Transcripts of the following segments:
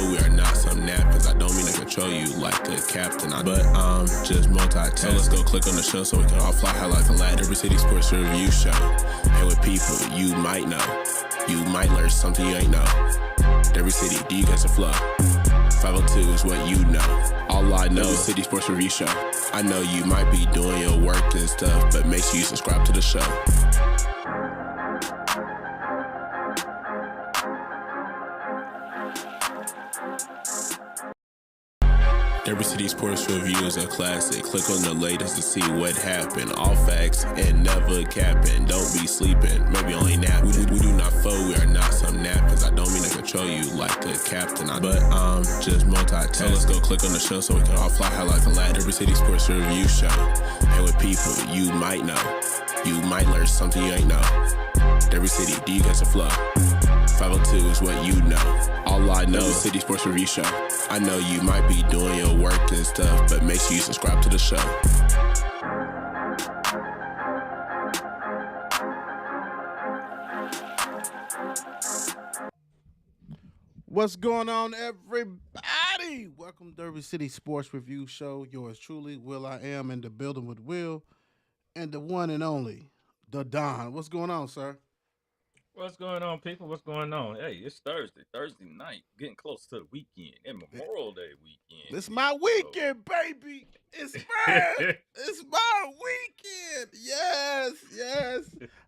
foe, we are not some napkins. I don't mean to control you like a captain, but I'm just multitasking. So let's go click on the show so we can all fly high like a lad. Every City Sports Review Show. And with people you might know, you might learn something you ain't know. Every City, do you catch the flow? 502 is what you know. All I know is City Sports Review Show. I know you might be doing your work and stuff, but make sure you subscribe to the show. Every City Sports Review is a classic. Click on the latest to see what happened. All facts and never capping. Don't be sleeping, maybe only napping. We do not foe, we are not some napkins. I don't mean to control you like a captain, but I'm just multitasking. So let's go click on the show so we can all fly high like a lad. Every City Sports Review Show. And with people you might know, you might learn something you ain't know. Every City, do you catch the flow? 502 is what you know. All I know is City Sports Review Show. I know you might be doing your work and stuff, but make sure you subscribe to the show. What's going on, everybody? Welcome to Derby City Sports Review Show. Yours truly, Will I Am, in the building with Will, and the one and only, the Don. What's going on, sir? What's going on, people? What's going on? Hey, it's Thursday night, getting close to the weekend, and Memorial Day weekend. It's my weekend, baby. It's mine. It's my weekend. Yes.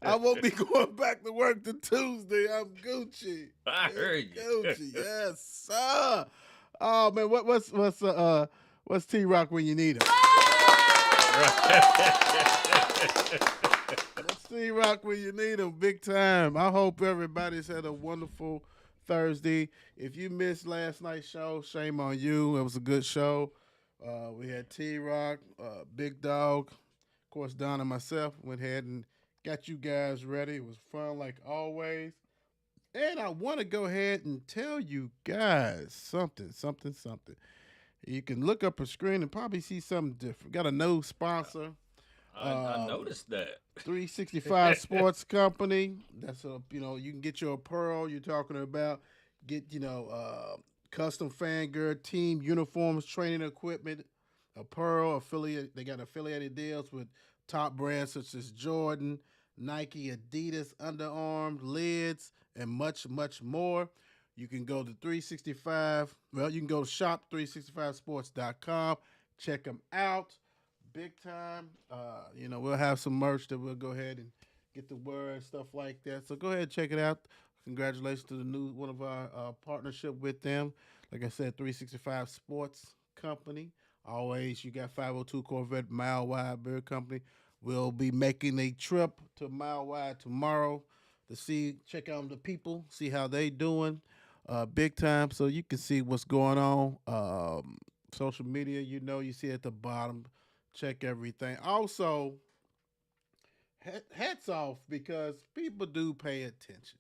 I won't be going back to work till Tuesday. I'm Gucci. I heard you. Gucci, yes, sir. Oh man, what's T-Rock when you need him? What's T-Rock when you need him? Big time. I hope everybody's had a wonderful Thursday. If you missed last night's show, shame on you. It was a good show. We had T-Rock, Big Dog, of course, Don and myself went ahead and got you guys ready. It was fun like always. And I want to go ahead and tell you guys something. You can look up a screen and probably see something different. Got a new sponsor. I noticed that. 365 Sports Company. That's you can get your apparel you're talking about. Get, custom Fangirl team uniforms, training equipment, apparel, affiliate. They got affiliated deals with top brands such as Jordan, Nike, Adidas, Under Armour, Lids, and much, much more. You can go to 365. Well, you can go to shop365sports.com. Check them out. Big time. We'll have some merch that we'll go ahead and get the word and stuff like that. So go ahead and check it out. Congratulations to the new one of our partnership with them. Like I said, 365 Sports Company. Always, you got 502 Corvette Mile Wide Beer Company. We'll be making a trip to Mile Wide tomorrow to check out the people, see how they doing. Big time, so you can see what's going on. Social media, you see at the bottom. Check everything. Also, hats off because people do pay attention.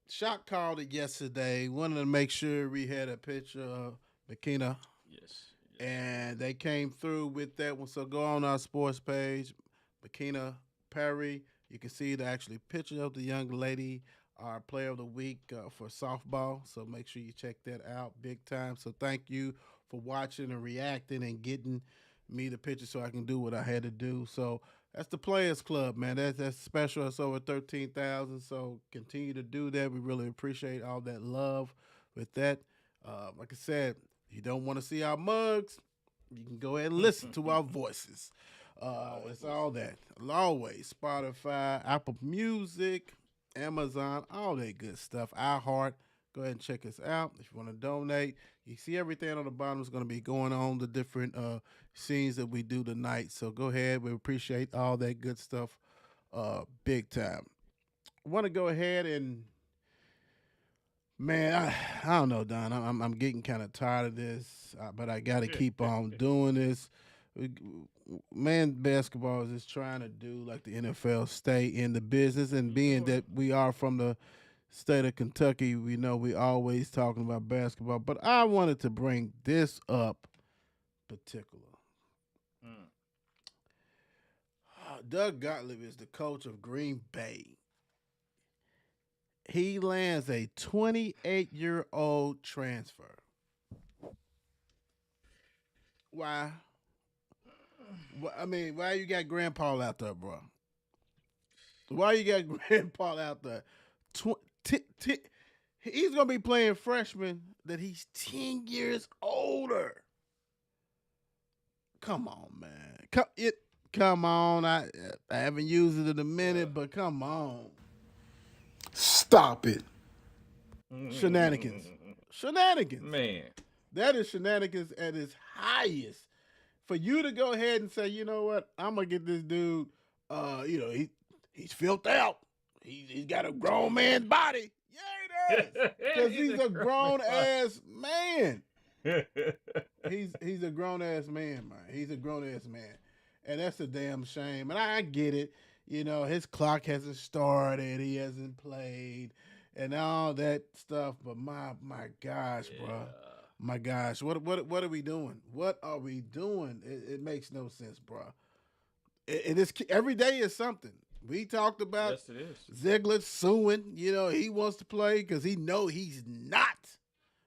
Shock called it yesterday. Wanted to make sure we had a picture of Makina. Yes. And they came through with that one. So go on our sports page, Makina Perry. You can see the actually picture of the young lady, our player of the week for softball. So make sure you check that out big time. So thank you for watching and reacting and getting me the picture so I can do what I had to do. So that's the Players Club, man. That's special. It's over 13,000. So continue to do that. We really appreciate all that love with that. Like I said, if you don't want to see our mugs, you can go ahead and listen to our voices. It's all that. Always Spotify, Apple Music, Amazon, all that good stuff. iHeart. Go ahead and check us out. If you want to donate, you see everything on the bottom is going to be going on, the different scenes that we do tonight. So go ahead. We appreciate all that good stuff big time. I want to go ahead and, man, I don't know, Don. I'm getting kind of tired of this, but I got to keep on doing this. Man, basketball is just trying to do like the NFL, stay in the business, and being that we are from the state of Kentucky, we know we always talking about basketball, but I wanted to bring this up particular. Doug Gottlieb is the coach of Green Bay, he lands a 28-year-old transfer. Why? I mean, why you got Grandpa out there, bro? Why you got Grandpa out there? He's gonna be playing freshman that he's 10 years older. Come on, man. Come on. I haven't used it in a minute, but come on. Stop it. Shenanigans. Man. That is shenanigans at its highest. For you to go ahead and say, you know what, I'm gonna get this dude. He's filled out. He's got a grown man's body. Yeah, he does. Because he's a grown ass man. He's a grown ass man, man. He's a grown ass man, and that's a damn shame. And I get it. You know, his clock hasn't started. He hasn't played, and all that stuff. But my gosh, bro. My gosh, what are we doing? What are we doing? It makes no sense, bro. It is every day is something. We talked about yes, it is. Ziegler suing. You know, he wants to play because he know he's not,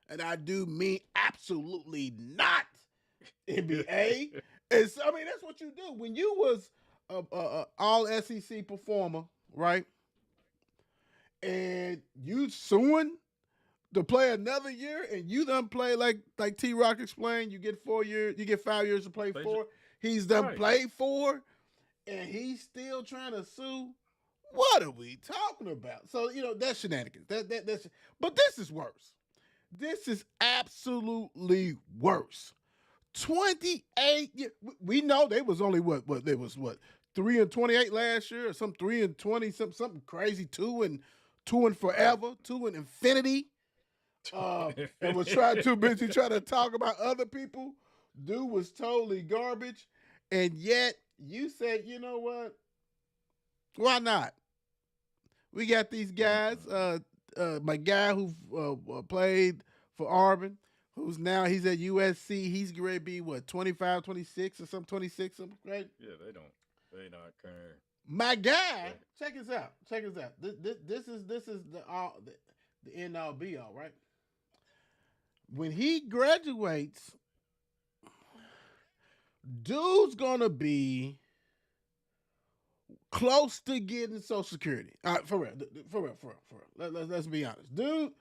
and I do mean absolutely not NBA. And so, I mean, that's what you do when you was a all SEC performer, right? And you suing to play another year, and you done play like T Rock explained. You get 4 years, you get 5 years to play 4. He's done played 4, and he's still trying to sue. What are we talking about? So you know that's shenanigans. That's. But this is worse. This is absolutely worse. 28 years. We know they was only what 3-28 last year, or some 3-20, something crazy, 2 and forever, 2 and infinity. And was too busy trying to talk about other people. Dude was totally garbage. And yet you said, you know what? Why not? We got these guys. My guy who played for Auburn, he's at USC. He's ready to be 25, 26 or something, 26, something, right? Yeah, they not care. My guy, check this out. This is the end all be all, right? When he graduates, dude's gonna be close to getting Social Security. All right, for real. Let's be honest. Dude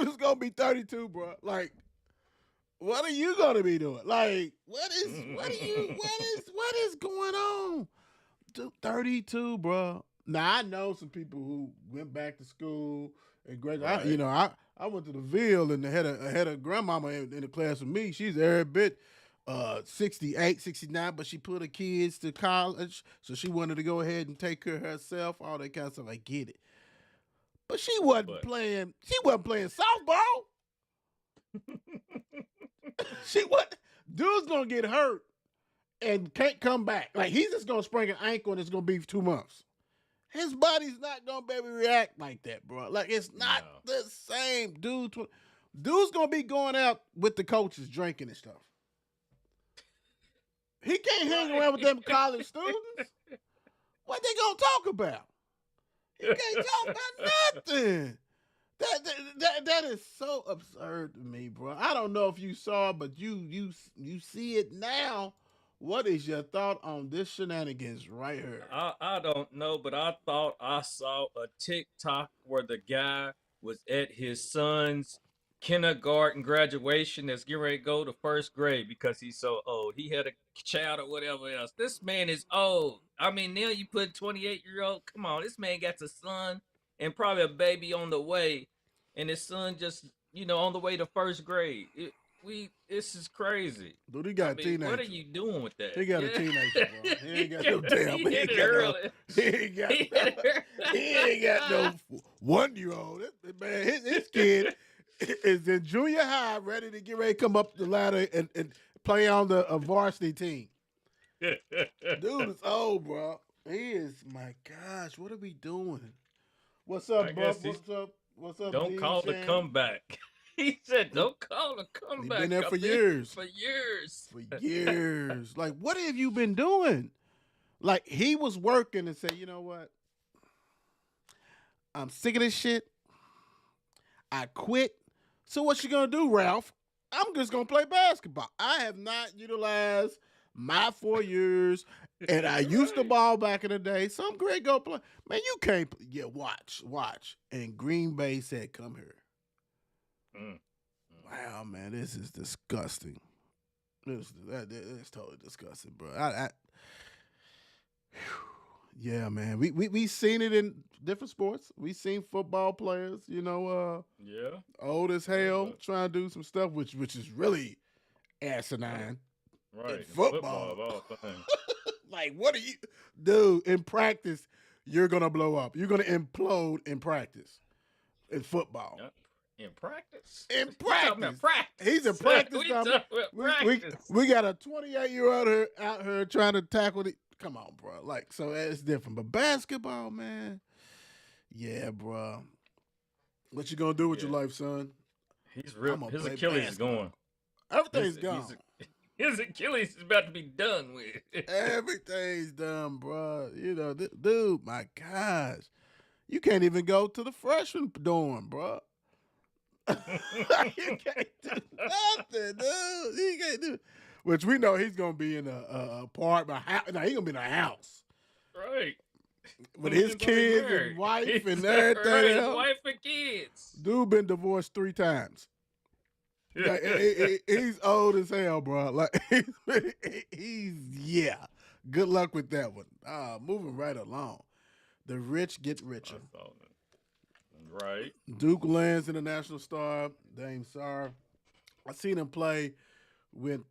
is gonna be 32, bro. Like, what are you gonna be doing? Like, what is going on? Dude, 32, bro. Now I know some people who went back to school and graduated. Right. I went to the Ville and had a grandmama in the class with me. She's every bit 68, 69, but she put her kids to college, so she wanted to go ahead and take care of herself, all that kind of stuff. I get it. But she wasn't playing softball. Dude's gonna get hurt and can't come back. Like, he's just gonna sprain an ankle and it's gonna be 2 months. His body's not gonna be able to react like that, bro. Like, it's not the same. Dude's gonna be going out with the coaches drinking and stuff. He can't hang around with them college students. What they gonna talk about? He can't talk about nothing. That is so absurd to me, bro. I don't know if you saw, but you see it now. What is your thought on this shenanigans right here? I don't know, but I thought I saw a TikTok where the guy was at his son's kindergarten graduation that's getting ready to go to first grade because he's so old. He had a child or whatever else. This man is old. I mean, now you put 28-year-old. Come on, this man got a son and probably a baby on the way, and his son just, on the way to first grade. This is crazy. Dude, he got a teenager. What are you doing with that? He got a teenager, bro. He ain't got no damn. He ain't got no 1-year-old. Man, his kid is in junior high, ready to come up the ladder and play on the varsity team. Dude is old, bro. He is. My gosh, what are we doing? What's up, bro? What's up? Don't call the comeback. He said, "Don't call a comeback." He's been there for years. For years. Like, what have you been doing? Like, he was working and said, "You know what? I'm sick of this shit. I quit. So what you gonna do, Ralph? I'm just gonna play basketball. I have not utilized my 4 years, and I used the Right. ball back in the day. So I'm great go play. Man, you can't. Yeah, watch. And Green Bay said, "Come here." Mm. Wow, man, this is disgusting. It's totally disgusting, bro. Yeah, man. We seen it in different sports. We seen football players, Yeah. old as Yeah, hell, but trying to do some stuff which is really asinine right. in In football football. of all things. Like, what are you, dude? In practice, you're gonna blow up. You're gonna implode in practice in football. Yep. In practice. In You talking practice, about practice? he's in practice. We Now. talking about We practice. we got a 28-year-old out here trying to tackle it. Come on, bro. Like, so it's different. But basketball, man, yeah, bro. What you gonna do with your Yeah. life, son? He's I'm real. gonna His play Achilles is basketball. going. Everything's His, gone. his Achilles is about to be done with. Everything's done, bro. Dude, my gosh. You can't even go to the freshman dorm, bro. You can't do nothing, dude. You can't do. Which we know he's gonna be in a apartment. No, he's gonna be in a house Right. with his He's already kids married. and wife He's and right, everything his else. wife and kids. Dude been divorced 3 times. Like, he's old as hell, bro. Like he's yeah. Good luck with that one. Moving right along. The rich get richer. Right. Duke lands international star Dame Sarr. I seen him play with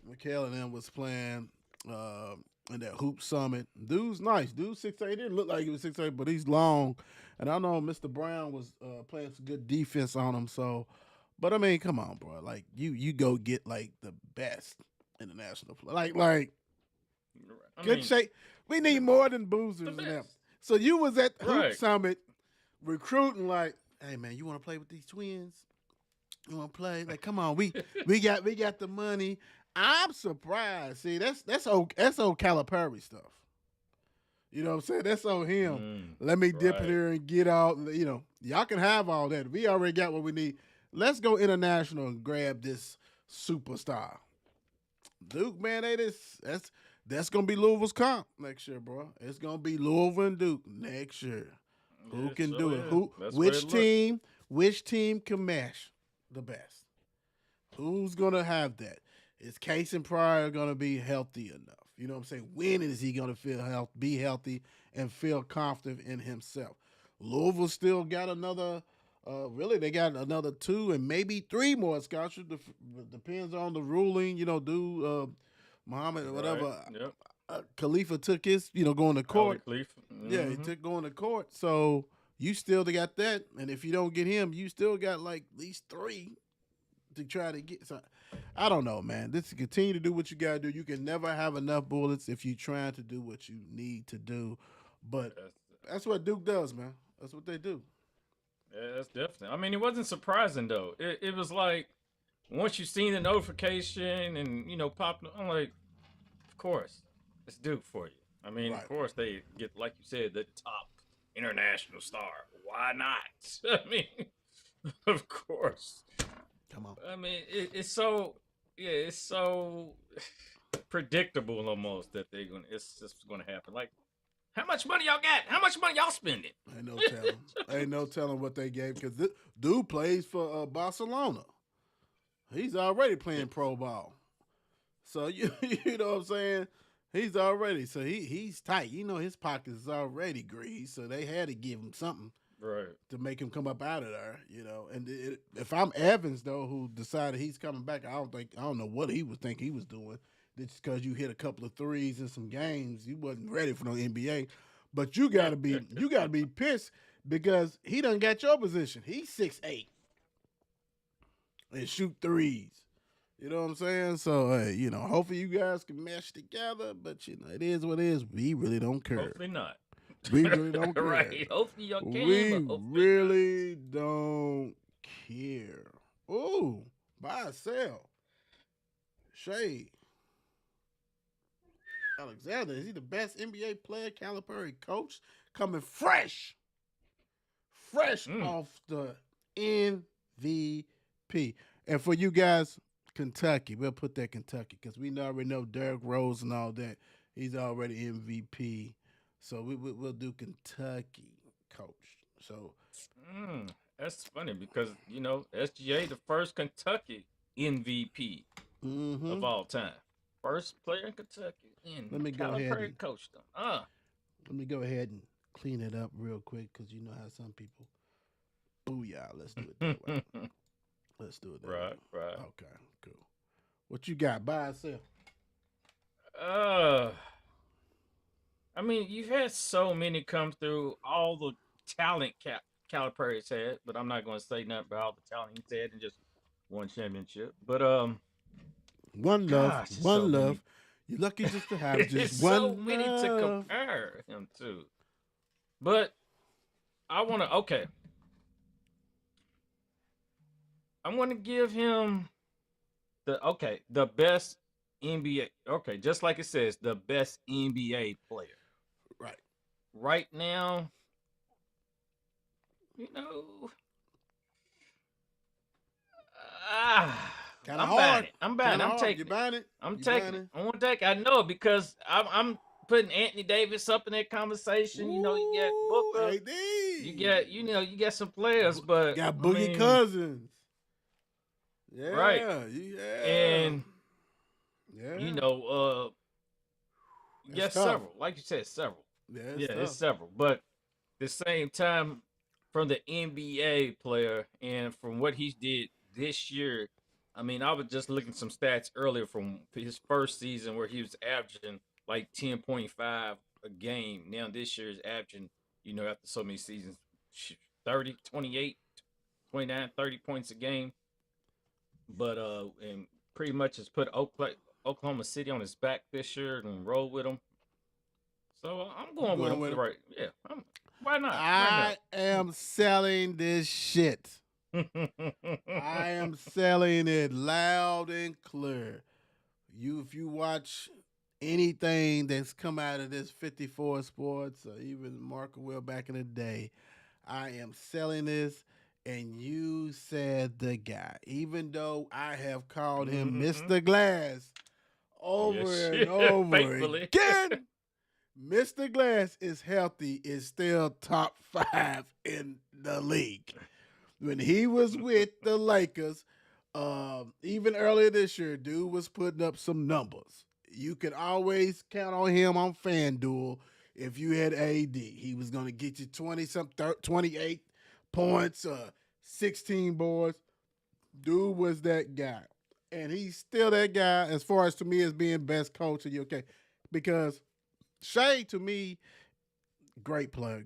Mikhail and them was playing in that hoop summit. Dude's nice. Dude's 6'8". He didn't look like he was 6'8", but he's long. And I know Mr. Brown was playing some good defense on him. So, but I mean, come on, bro. Like you go get like the best international player. Like I good mean, shape. We need more than boozers the in them. best. So you was at Hoop Right. Summit recruiting like, hey man, you want to play with these twins? You want to play? Like, come on, we got the money. I'm surprised. See, that's old Calipari stuff. You know what I'm saying? That's on him. Let me dip in right. here and get out. Y'all can have all that. We already got what we need. Let's go international and grab this superstar. Duke, man, that's gonna be Louisville's comp next year, bro. It's gonna be Louisville and Duke next year. Who It can sure do it? is. Who? That's where it Which team can mash the best? Who's gonna have that? Is Case and Pryor gonna be healthy enough? You know what I'm saying? When is he gonna be healthy and feel confident in himself? Louisville still got another. Really, they got another 2 and maybe 3 more scouts. Depends on the ruling. Muhammad or whatever. Right. Yep. Khalifa took his, going to court. Yeah, he Mhm. took going to court. So you still got that. And if you don't get him, you still got like at least 3 to try to get. So I don't know, man. Just continue to do what you got to do. You can never have enough bullets if you're trying to do what you need to do. But that's what Duke does, man. That's what they do. Yeah, that's definitely. I mean, it wasn't surprising though. It was like once you seen the notification and popped, I'm like, of course, it's Duke for you. I mean, Right. of course they get, like you said, the top international star. Why not? I mean, of course. Come on. I mean, it's so it's so predictable almost that it's just gonna happen. Like, how much money y'all got? How much money y'all spending? Ain't no telling. Ain't no telling what they gave because dude plays for Barcelona. He's already playing pro ball. So you know what I'm saying? He's already he's tight. His pockets is already greased, so they had to give him something Right. to make him come up out of there. And if I'm Evans though, who decided he's coming back, I don't know what he was thinking he was doing. Just because you hit a couple of threes in some games, you wasn't ready for no NBA. But you gotta be pissed because he done got your position. He's 6'8" and shoot threes. You know what I'm saying? So hey, hopefully you guys can mesh together. But it is what it is. We really don't care. Hopefully not. We really don't care. Right. Hopefully y'all can. We but hopefully really don't care. Ooh, buy or sell. Shade. Alexander, is he the best NBA player, Calipari coach? Coming fresh off the MVP. And for you guys, Kentucky, we'll put that Kentucky because we already know Derrick Rose and all that. He's already MVP. So we'll do Kentucky, coach. So That's funny because SGA the first Kentucky MVP of all time, first player in Kentucky, and let me go Calipari ahead and coached them. let me go ahead and clean it up real quick because you know how some people. Booyah! Let's do it that way. Let's do it that way. Right. Okay, cool. What you got by itself? I mean, you've had so many come through, all the talent Calipari's had, but I'm not going to say nothing about all the talent he's had in just one championship. But one love, gosh, there's one so love. many. You're lucky just to have There's just so one many to love. compare him to. But I want to I want to give him the best NBA. Okay, just like it says, the best NBA player. Right. Right now, you know, Kind of I'm hard. buying it. I'm buying it. Kinda I'm hard. taking You it. buying it? I'm You taking buying it. I want to take it. I know it because I'm putting Anthony Davis up in that conversation. You get Ooh, Booker. AD. You get some players, but Got I Boogie mean, Cousins. Yeah. Right. Yeah. and yeah. you That's get tough. several. Like you said, several. Yeah, It's tough. several. But at the same time, from the NBA player and from what he did this year, I mean, I was just looking some stats earlier from his first season where he was averaging like 10.5 a game. Now this year is averaging, after so many seasons, 30, 28, 29, 30 points a game. But and pretty much has put Oklahoma City on his back this year and roll with him. So I'm going with him for the right. Yeah, why not? I am selling this shit. I am selling it loud and clear. If you watch anything that's come out of this 54 Sports or even Marco Will back in the day, I am selling this. And you said the guy, even though I have called him Mr. Glass over and over Faithfully. again. Mr. Glass is healthy, is still top 5 in the league. When he was with the Lakers, even earlier this year, dude was putting up some numbers. You could always count on him on FanDuel if you had AD. He was going to get you 28 points, 16 boards. Dude was that guy. And he's still that guy as far as to me as being best coach of UK. Because Shea, to me, great player.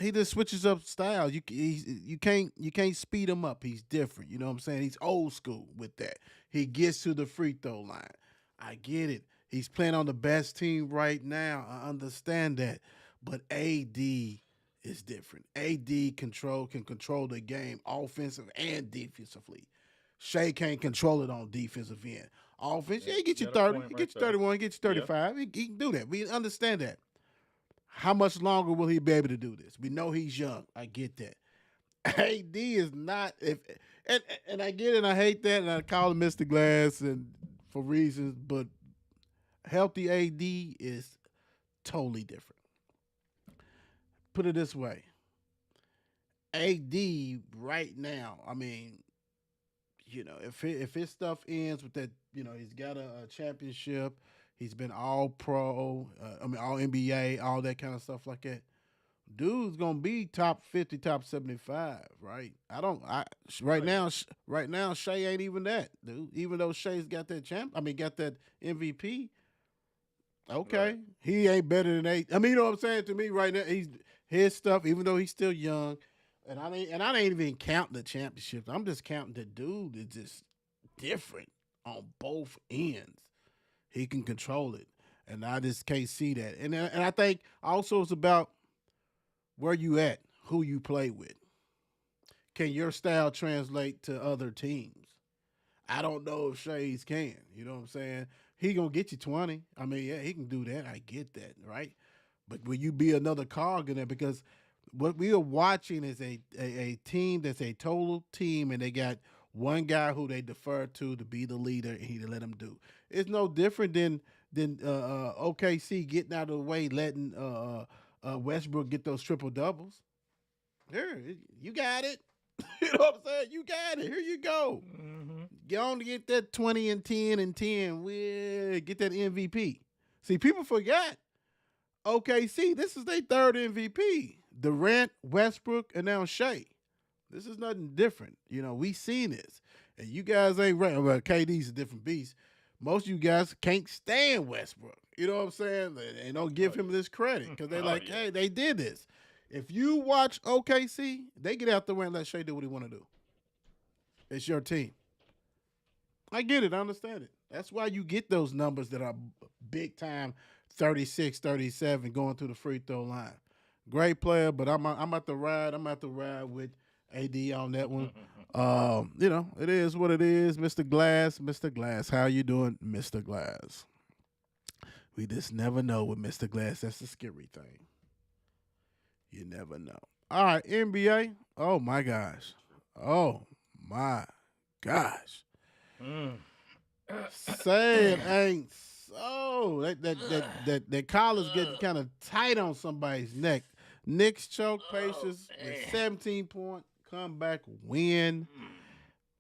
He just switches up style. You can't speed him up. He's different. You know what I'm saying? He's old school with that. He gets to the free throw line. I get it. He's playing on the best team right now. I understand that. But AD is different. AD can control the game offensive and defensively. Shea can't control it on defensive end. Offense, he get you 30, he get you 31, he get you 35. He can do that. We understand that. How much longer will he be able to do this? We know he's young. I get that. AD is not and I get it, and I hate that, and I call him Mr. Glass and for reasons, but healthy AD is totally different. Put it this way. AD right now, I mean, if his stuff ends with that, he's got a championship, he's been all pro, all NBA, all that kind of stuff like that. Dude's gonna be top 50, top 75, right? Right now, Shea ain't even that, dude. Even though Shea's got that got that MVP. Okay, right. He ain't better than eight. I mean, you know what I'm saying? To me, right now, he's his stuff. Even though he's still young, and I ain't even counting the championships. I'm just counting the dude is just different on both ends. He can control it, and I just can't see that. And I think also it's about where you at, who you play with. Can your style translate to other teams? I don't know if Shea's can. You know what I'm saying? He gonna get you 20. I mean, yeah, he can do that. I get that, right? But will you be another cog in there? Because What we are watching is a team that's a total team, and they got one guy who they defer to be the leader, and he let him do. It's no different than OKC getting out of the way, letting Westbrook get those triple doubles. Here, you got it. You know what I'm saying? You got it. Here you go. Mm-hmm. Get on to get that 20 and 10 and 10. We get that MVP. See, people forgot. OKC, this is their third MVP. Durant, Westbrook, and now Shea. This is nothing different. You know, we seen this. And you guys ain't right. Well, KD's a different beast. Most of you guys can't stand Westbrook. You know what I'm saying? They don't give him this credit because they're like, hey, they did this. If you watch OKC, they get out the way and let Shea do what he want to do. It's your team. I get it. I understand it. That's why you get those numbers that are big time 36, 37 going to the free throw line. Great player, but I'm at the ride. I'm at the ride with AD on that one. You know, it is what it is. Mr. Glass, Mr. Glass. How you doing, Mr. Glass? We just never know with Mr. Glass. That's the scary thing. You never know. All right, NBA. Oh, my gosh. Oh, my gosh. Say it ain't so. That collar's getting kind of tight on somebody's neck. Knicks choke Pacers with 17-point comeback win.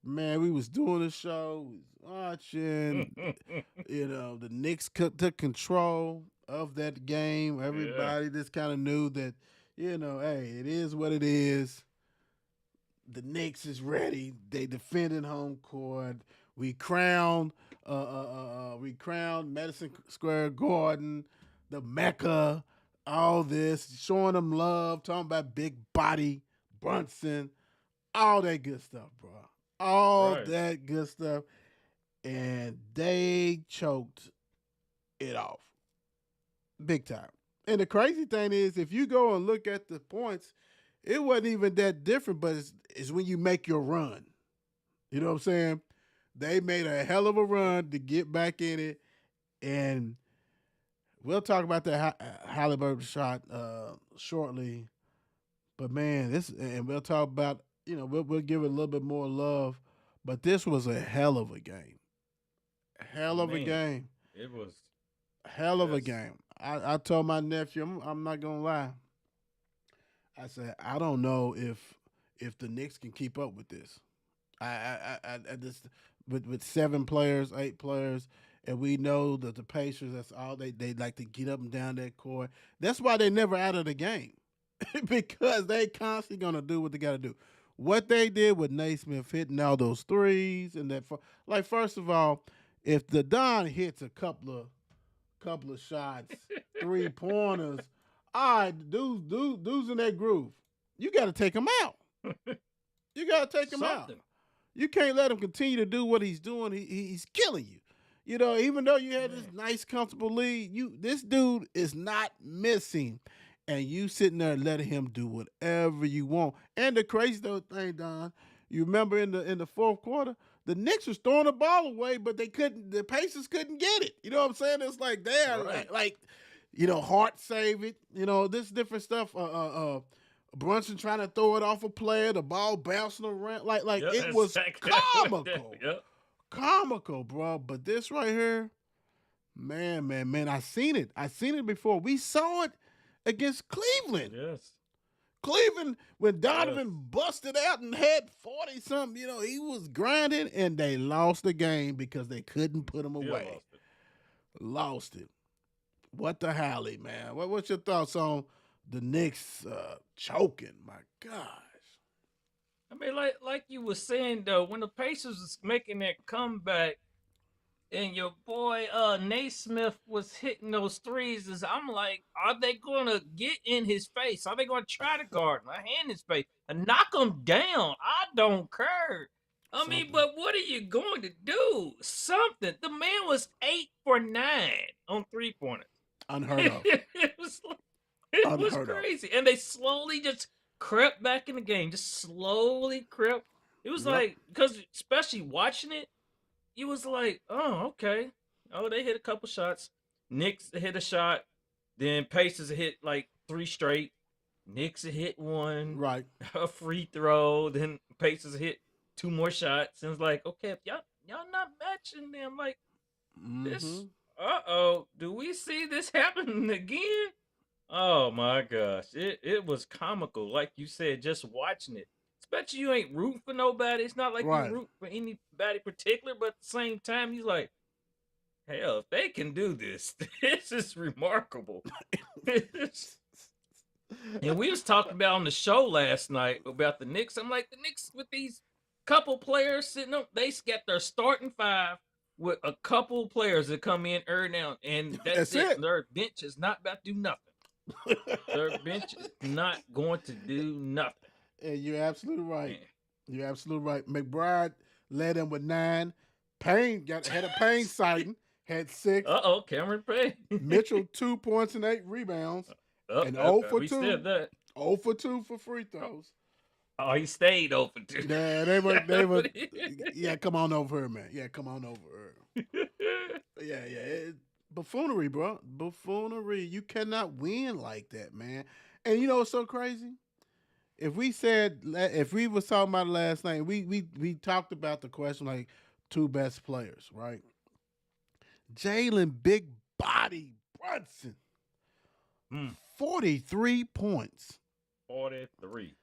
Man, we was doing the show, we was watching. You know, the Knicks took control of that game. Everybody just kind of knew that, you know, hey, it is what it is. The Knicks is ready. They defended home court. We crowned Madison Square Garden, the Mecca, all this, showing them love, talking about big body, Brunson, all that good stuff, bro. All that good stuff. And they choked it off. Big time. And the crazy thing is, if you go and look at the points, it wasn't even that different, but it's when you make your run. You know what I'm saying? They made a hell of a run to get back in it, and we'll talk about the Halliburton shot shortly. But man, and we'll talk about, you know, we'll give it a little bit more love. But this was a hell of a game. Hell of a game. It was hell of a game. I told my nephew, I'm not gonna lie. I said, I don't know if the Knicks can keep up with this. I just with 7 players, 8 players, and we know that the Pacers, that's all they like to get up and down that court. That's why they never out of the game. Because they constantly gonna do what they gotta do. What they did with Naismith hitting all those threes and that, like, first of all, if the Don hits a couple of shots, 3-pointers, all right, dudes in that groove, you got to take him out. You got to take him out. You can't let him continue to do what he's doing. He's killing you. You know, even though you had this nice, comfortable lead, this dude is not missing. And you sitting there letting him do whatever you want. And the crazy thing, Don, you remember in the fourth quarter, the Knicks was throwing the ball away, but the Pacers couldn't get it. You know what I'm saying? It's like they're like, you know, Hart save it. You know, this different stuff. Brunson trying to throw it off a player, the ball bouncing around. Like it was comical. Comical, bro. But this right here, man, I seen it. I seen it before. We saw it against Cleveland. Yes. Cleveland, when Donovan busted out and had 40-something, you know, he was grinding, and they lost the game because they couldn't put him away. Lost it. What the hell, man? What's your thoughts on the Knicks choking? My gosh. I mean, like you were saying, though, when the Pacers was making that comeback, and your boy Naismith was hitting those threes, I'm like, are they going to get in his face? Are they going to try to guard him, hand his face, and knock him down? I don't care. I mean, but what are you going to do? Something. The man was 8 for 9 on 3-pointers. Unheard of. It was crazy. And they slowly just crept back in the game. Just slowly crept. It was like, because especially watching it, it was like, oh, okay. Oh, they hit a couple shots. Knicks hit a shot. Then Pacers hit like 3 straight. Knicks hit one, Right. a free throw, then Pacers hit 2 more shots, and it's like, okay, if y'all not matching them, like Mm-hmm. this. Do we see this happening again? Oh my gosh, it was comical, like you said, just watching it. Especially you ain't rooting for nobody. It's not like you Right. root for anybody particular, but at the same time, he's like, hell, if they can do this, this is remarkable. And we was talking about on the show last night about the Knicks. I'm like, the Knicks with these couple players sitting up, they got their starting five with a couple players that come in early now, and that's That's it. it. Their bench is not about to do nothing. Their bench is not going to do nothing. And you're absolutely right. Man. You're absolutely right. McBride led them with 9. Payne had a Payne sighting, had 6. Cameron Payne. Mitchell 2 points and 8 rebounds, and 0 for 2. We said that. 0 for 2 for free throws. Oh, he stayed open too. Yeah, they were. Yeah, come on over here, man. Yeah, come on over here. Yeah. Buffoonery, bro. Buffoonery. You cannot win like that, man. And you know what's so crazy? If we was talking about it last night, we talked about the question like 2 best players, right? Jalen Big Body Brunson, 43 points, 43,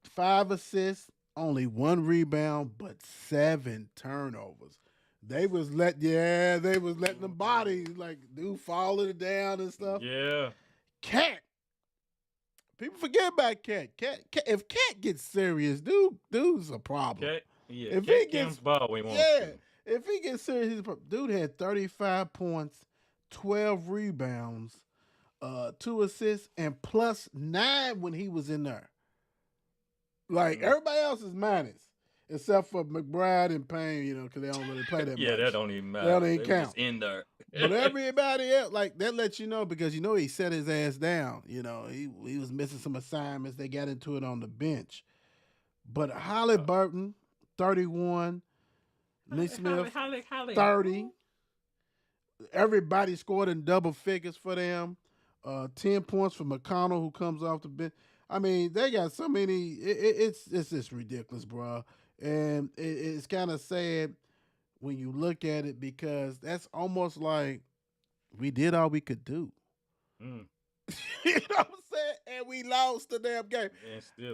5 assists, only 1 rebound, but 7 turnovers. They was letting them bodies like dude falling down and stuff. Yeah. Cat. People forget about Cat. Cat. If Cat gets serious, dude's a problem. Okay. Yeah. If Cat he gets ball, we want yeah, to. if he gets serious, he's a problem. Dude had 35 points, 12 rebounds, 2 assists, and plus 9 when he was in there. Like everybody else is minus, except for McBride and Payne, because they don't really play that much. Yeah, that don't even matter. That don't even They was count. in there. But everybody else, like that lets you know because he set his ass down. He was missing some assignments. They got into it on the bench. But Halliburton, 31, Nesmith, 30. Everybody scored in double figures for them. 10 points for McConnell, who comes off the bench. I mean, they got so many. It's just ridiculous, bro. And it's kind of sad when you look at it because that's almost like we did all we could do. You know what I'm saying? And we lost the damn game.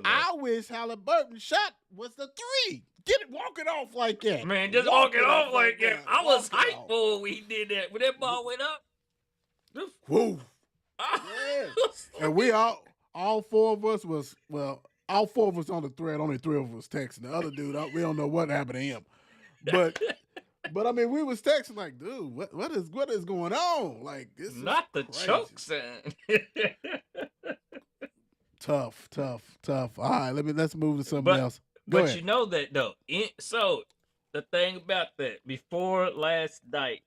I wish Halliburton shot was the 3. Get it, walk it off like that. Man, just walk it off like that. I was hyped for when he did that. When that ball went up. Woo. Yeah. And we all 4 of us all 4 of us on the thread. Only 3 of us texting. The other dude, we don't know what happened to him. But I mean, we was texting like, dude, what is going on? Like this is not the crazy. choke sound. Tough. All right, let's move to something else. Go ahead. You know that though. So the thing about that, before last night,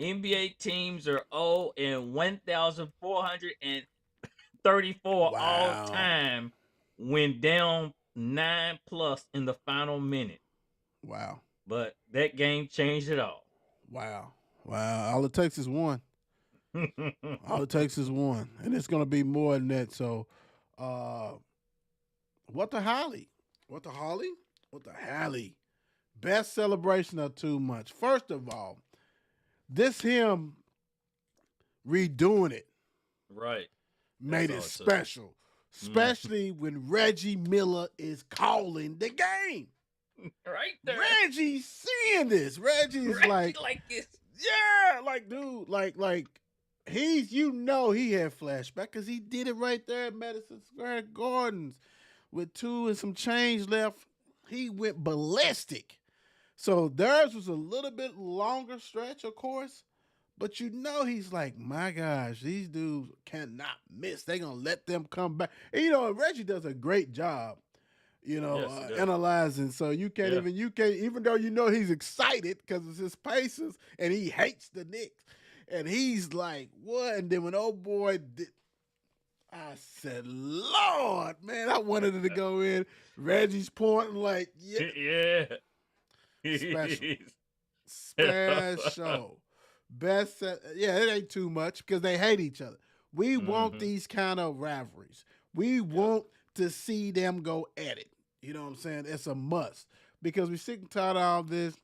NBA teams are 1,434 all time when down 9+ in the final minute. Wow. But that game changed it all. Wow. All it takes is one. All it takes is one. And it's going to be more than that. So, what the Holly? Best celebration or too much? First of all, this him redoing it. Right. Made it special. Especially when Reggie Miller is calling the game. Right there. Reggie's seeing this. Reggie's like this. Yeah, like dude, like he had flashback because he did it right there at Madison Square Gardens with 2 and some change left. He went ballistic. So theirs was a little bit longer stretch, of course, but he's like, my gosh, these dudes cannot miss. They gonna let them come back. And Reggie does a great job. Analyzing. So you can't even though he's excited because it's his Pacers and he hates the Knicks. And he's like, what? And then when old boy did, I said, Lord, man, I wanted it to go in. Reggie's pointing like, yeah. Special. Best, it ain't too much because they hate each other. We want Mm-hmm. these kind of rivalries. We Yep. want to see them go at it. You know what I'm saying? It's a must because we're sick and tired of all this.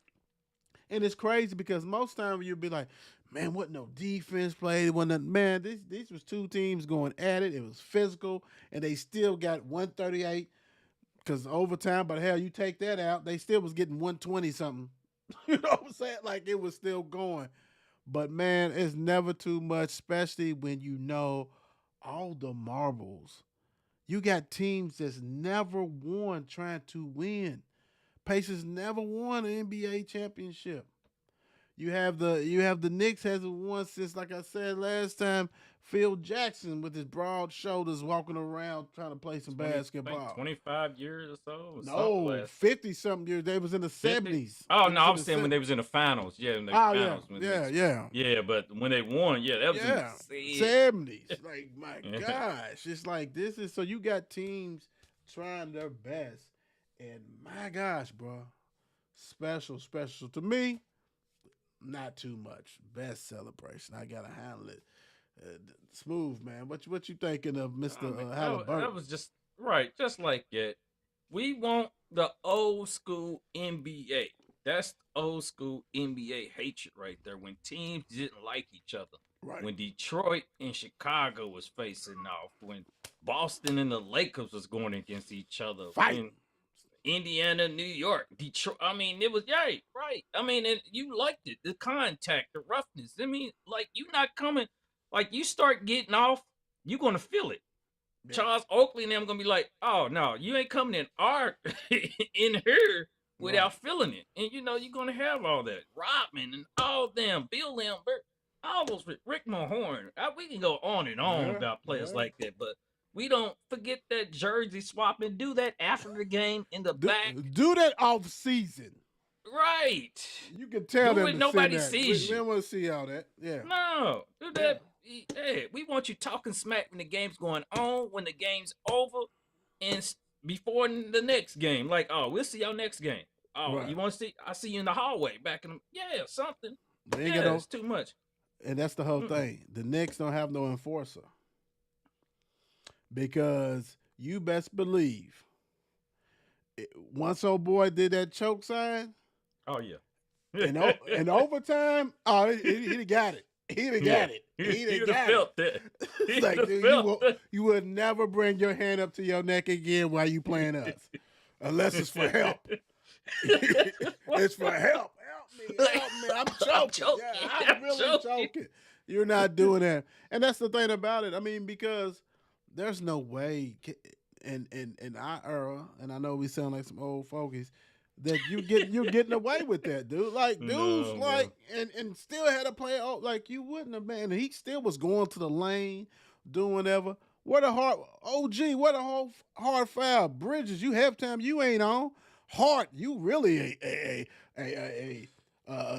And it's crazy because most times you'll be like, man, what no defense played. When man, these was two teams going at it. It was physical, and they still got 138 because overtime. But hell, you take that out, they still was getting 120 something. You know what I'm saying? Like it was still going. But man, it's never too much, especially when you know all the marbles. You got teams that's never won trying to win. Pacers never won an NBA championship. You have the Knicks hasn't won since, like I said last time, Phil Jackson with his broad shoulders walking around trying to play some 20, I think basketball. 25 years or so, or something No, last 50 something years. They was in the 50. 70s. Oh They no, was I in was the saying when they was in the finals. Yeah, in the Oh yeah, finals. When yeah, they, yeah. yeah, but when they won, yeah, that was in the Yeah, seed. 70s. Like my gosh, it's like this is so you got teams trying their best, and my gosh, bro, special to me. Not too much. Best celebration. I gotta handle it. Smooth, man. What you thinking of, Mister I mean, Halliburton? that was just right, just like it. We want the old school NBA. That's old school NBA hatred right there. When teams didn't like each other. Right. When Detroit and Chicago was facing off. When Boston and the Lakers was going against each other. Fight. When Indiana, New York, Detroit. I mean, it was right. I mean, you liked it, the contact, the roughness. I mean, like you not coming, like you start getting off, you gonna feel it. Yeah. Charles Oakley and them gonna be like, oh no, you ain't coming in our in here without feeling it. And you know, you're gonna have all that. Rodman and all them, Bill Lambert, all those Rick Mahorn. We can go on and on Yeah, about players yeah. like that, but we don't forget that jersey swapping. Do that after the game in the back. Do that off season. Right. You can tell Do them it, to nobody send that. sees We you. don't want to see all that. Yeah. No. Do that. Hey, we want you talking smack when the game's going on, when the game's over, and before the next game. Like, oh, we'll see y'all next game. Oh, Right. you want to see? I see you in the hallway back in the. Yeah, something. They ain't Yeah, got no, it's too much. and that's the whole Mm-mm. thing. The Knicks don't have no enforcer because you best believe once old boy did that choke sign Oh yeah. in overtime, oh, he'd got it. He'd have got it. He He'd would have have got felt it. that. It's He'd like, have dude, felt that. you would never bring your hand up to your neck again while you playing us, unless it's for help. It's for help. Help me. I'm choking. choking. Yeah, I'm really choking. You're not doing that, and that's the thing about it. I mean, because there's no way in our era, and I know we sound like some old fogies, that you're getting away with that, dude. Like dudes, No, like and still had to play. Oh, like you wouldn't have, man. He still was going to the lane, doing whatever. What a hard OG. What a hard foul. Bridges, you have time. You ain't on. Hart, you really a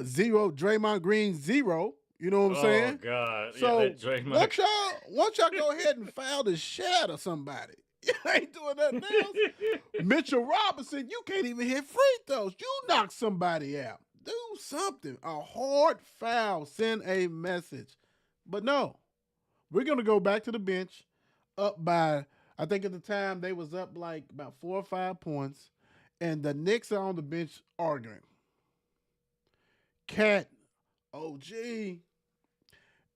zero. Draymond Green 0. You know what I'm saying? Oh God. So yeah, that Draymond. once y'all go ahead and foul the shit out of somebody, you ain't doing nothing else. Mitchell Robinson, you can't even hit free throws. You knock somebody out. Do something. A hard foul. Send a message. But no, we're gonna go back to the bench, up by I think at the time they was up like about 4 or 5 points, and the Knicks are on the bench arguing. Cat, OG,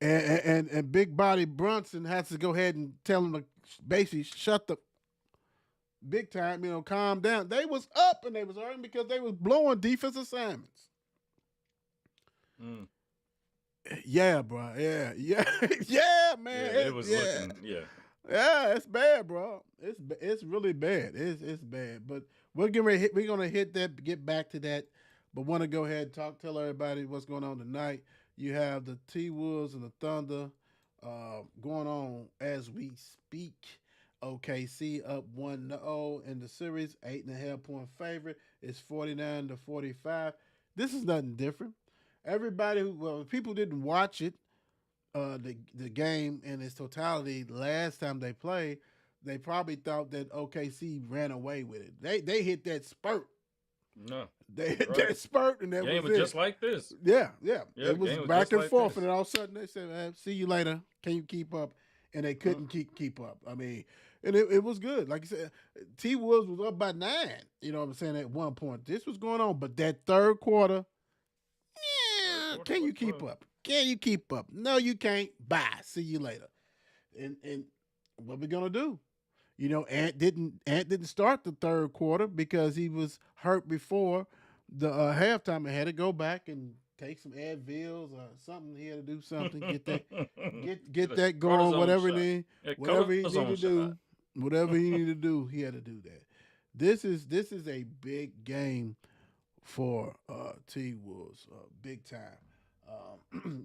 and Big Body Brunson has to go ahead and tell him to basically shut the big time, calm down. They was up and they was arguing because they was blowing defense assignments. Mm. Yeah, bro. Yeah, yeah, man. Yeah, it was looking. Yeah. Yeah, it's bad, bro. It's really bad. It's bad. But we're gonna hit that, get back to that. But want to go ahead and tell everybody what's going on tonight. You have the T-Wolves and the Thunder going on as we speak. OKC up 1-0 in the series, 8.5 point favorite. It's 49-45. This is nothing different. Everybody people didn't watch it, the game in its totality last time they played, they probably thought that OKC ran away with it. They hit that spurt. No. They hit that spurt, and that Game was was it. just like this. Yeah. Yeah, It was game was back just and like forth, this. and then all of a sudden they said, "See you later. Can you keep up?" and they couldn't keep up. I mean, and it was good. Like you said, T Woods was up by 9. You know what I'm saying? At one point, this was going on, but that third quarter, can you keep up? Can you keep up? No, you can't. Bye. See you later. And what we gonna do? You know, Ant didn't start the third quarter because he was hurt before the halftime and had to go back and take some Advils or something. He had to do something, get that going, whatever he needed to do. Whatever he needed to do, he had to do that. This is a big game for T Wolves, big time.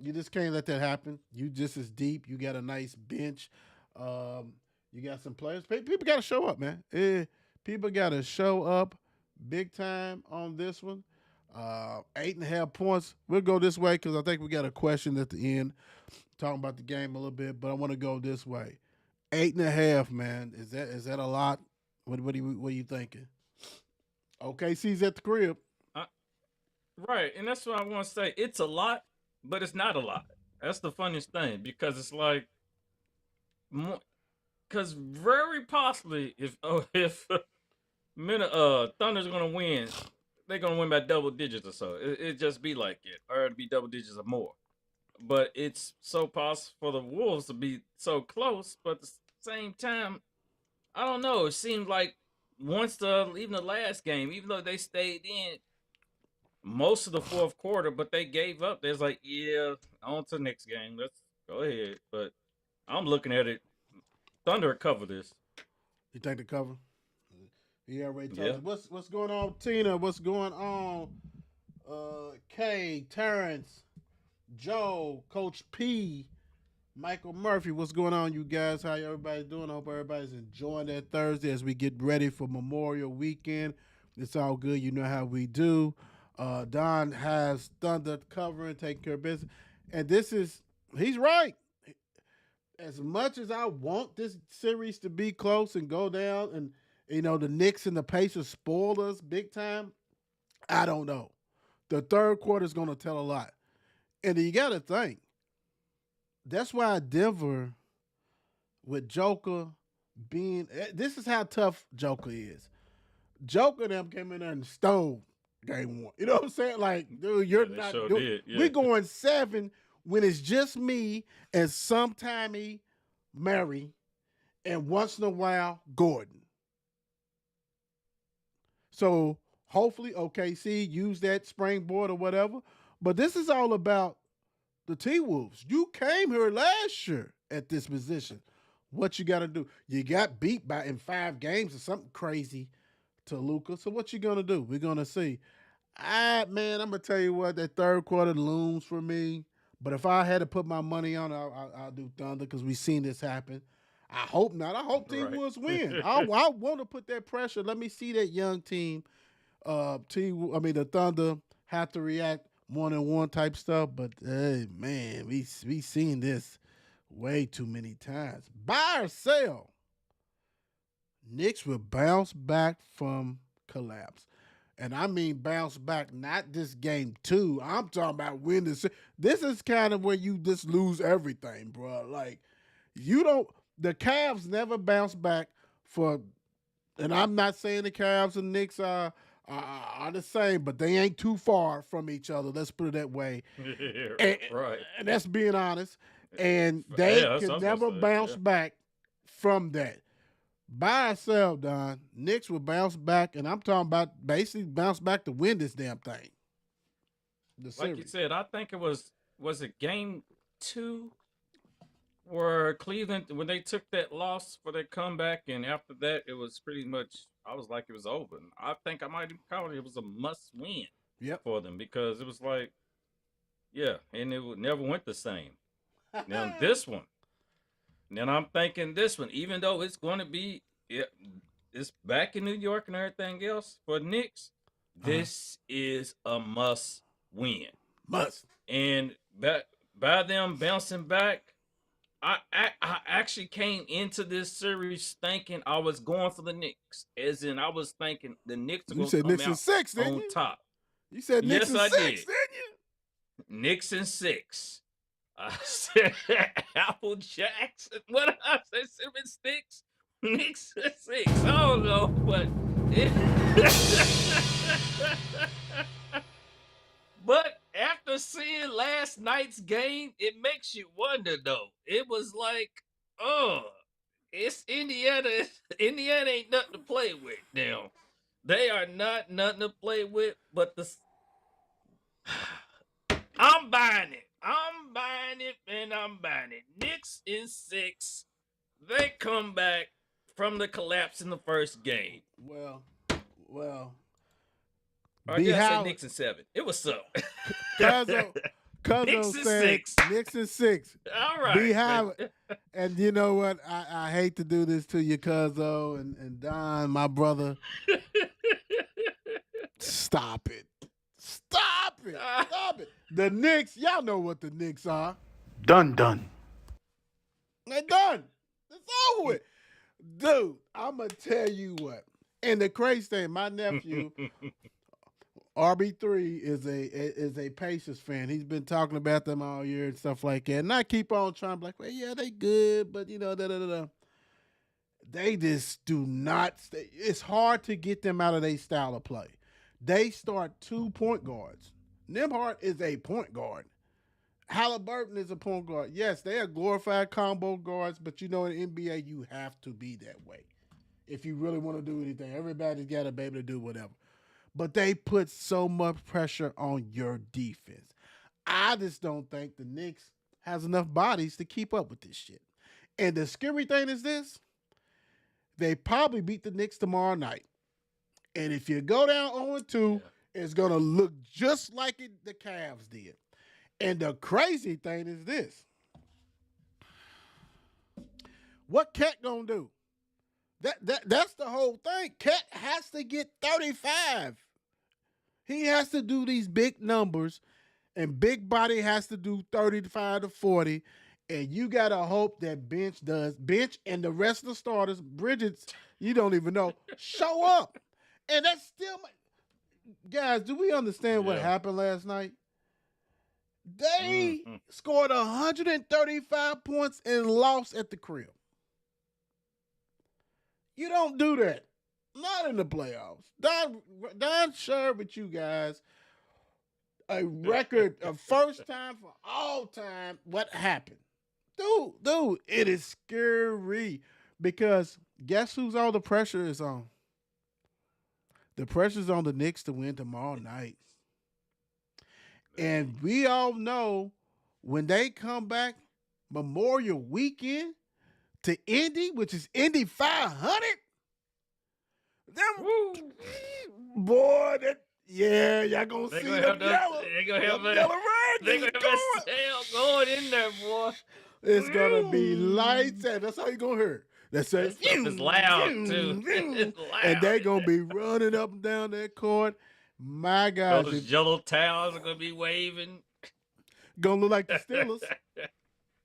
You just can't let that happen. You just as deep. You got a nice bench. You got some players. People got to show up, man. People got to show up big time on this one. 8.5 points. We'll go this way because I think we got a question at the end talking about the game a little bit, but I want to go this way. 8.5, man. Is that a lot? What are you thinking? OKC's at the crib. Right, and that's what I want to say. It's a lot, but it's not a lot. That's the funniest thing because it's like, because very possibly if Thunder's gonna win, they're gonna win by double digits or so. It just be like it, or it'd be double digits or more. But it's so possible for the Wolves to be so close, but at the same time, I don't know. It seemed like even the last game, even though they stayed in most of the fourth quarter, but they gave up. There's like, yeah, on to the next game. Let's go ahead. But I'm looking at it. Thunder cover this. You think they cover? He already told us. What's going on, Tina? What's going on? Kay, Terrence, Joe, Coach P, Michael Murphy. What's going on, you guys? How everybody doing? I hope everybody's enjoying that Thursday as we get ready for Memorial Weekend. It's all good. You know how we do. Don has Thunder covering, taking care of business. And he's right. As much as I want this series to be close and go down and, the Knicks and the Pacers spoiled us big time, I don't know. The third quarter is going to tell a lot. And you got to think, that's why Denver, with Joker this is how tough Joker is. Joker and them came in there and stole game one. You know what I'm saying? Like, dude, you're not doing it. We're going 7 when it's just me and sometime Mary and once in a while Gordon. So hopefully OKC use that springboard or whatever. But this is all about the T-Wolves. You came here last year at this position. What you got to do? You got beat in 5 games or something crazy to Luka. So what you going to do? We're going to see. I'm going to tell you what, that third quarter looms for me. But if I had to put my money on it, I'll do Thunder because we've seen this happen. I hope not. I hope T-Wolves win. I want to put that pressure. Let me see that young team, the Thunder, have to react 1-on-1 type stuff. But, hey, man, we seen this way too many times. Buy or sell, Knicks will bounce back from collapse. And I mean bounce back, not this game 2. I'm talking about win this. This is kind of where you just lose everything, bro. Like, the Cavs never bounce back and I'm not saying the Cavs and Knicks are the same, but they ain't too far from each other. Let's put it that way. Right. And that's being honest. And they can never bounce back from that. Buy or sell, Don. Knicks will bounce back, and I'm talking about basically bounce back to win this damn thing. Like you said, I think it was it game 2 where Cleveland, when they took that loss for their comeback, and after that, it was pretty much, I was like, it was over. And I think I might even call it was a must win for them because it was like, and it never went the same. Now this one. Then I'm thinking this one, even though it's going to be, it's back in New York and everything else for Knicks, this is a must win. Must. And by them bouncing back, I actually came into this series thinking I was going for the Knicks, as in I was thinking the Knicks are going to come Knicks out 6, didn't on you? top. You said Knicks yes, and 6, didn't you? Knicks and 6. I said Apple Jacks. What did I say? Cinnamon sticks? Knicks 6. I don't know, but but after seeing last night's game, it makes you wonder though. It was like, oh, it's Indiana. Indiana ain't nothing to play with now. They are not nothing to play with, but I'm buying it. I'm buying it, and I'm buying it. Knicks in 6. They come back from the collapse in the first game. Well, Or I B. guess I say Howard, Knicks in 7. It was so. Cuzzo Knicks in said 6. Knicks in 6. All right. B. Howard, and you know what? I hate to do this to you, Cuzzo and Don, my brother. Stop it. Stop it. Stop it. The Knicks, y'all know what the Knicks are. Done. They're done. It's over with. Dude, I'm going to tell you what. And the crazy thing, my nephew, RB3, is a Pacers fan. He's been talking about them all year and stuff like that. And I keep on trying to be like, well, yeah, they good, but, you know, da-da-da-da. They just do not stay. It's hard to get them out of their style of play. They start 2 point guards. Nembhard is a point guard. Halliburton is a point guard. Yes, they are glorified combo guards, but you know in the NBA you have to be that way. If you really want to do anything, everybody's got to be able to do whatever. But they put so much pressure on your defense. I just don't think the Knicks has enough bodies to keep up with this shit. And the scary thing is this. They probably beat the Knicks tomorrow night. And if you go down 0-2, it's going to look just like the Cavs did. And the crazy thing is this. What Cat going to do? That's the whole thing. Cat has to get 35. He has to do these big numbers, and Big Body has to do 35 to 40. And you got to hope that Bench and the rest of the starters, Bridges, you don't even know, show up. And that's still, guys, do we understand what happened last night? They scored 135 points and lost at the crib. You don't do that. Not in the playoffs. Don shared with you guys a record of first time for all time what happened. Dude, it is scary because guess who's all the pressure is on? The pressure's on the Knicks to win tomorrow night. And we all know when they come back Memorial Weekend to Indy, which is Indy 500, them, boy, y'all gonna see them yellow. They're going to have yellow rags. They're going to have a sale going in there, boy. It's gonna be lights out. That's how you gonna hear. That says it's loud too. It's loud. And they're gonna be running up and down that court. My God, those yellow towels are gonna be waving. Gonna look like the Steelers.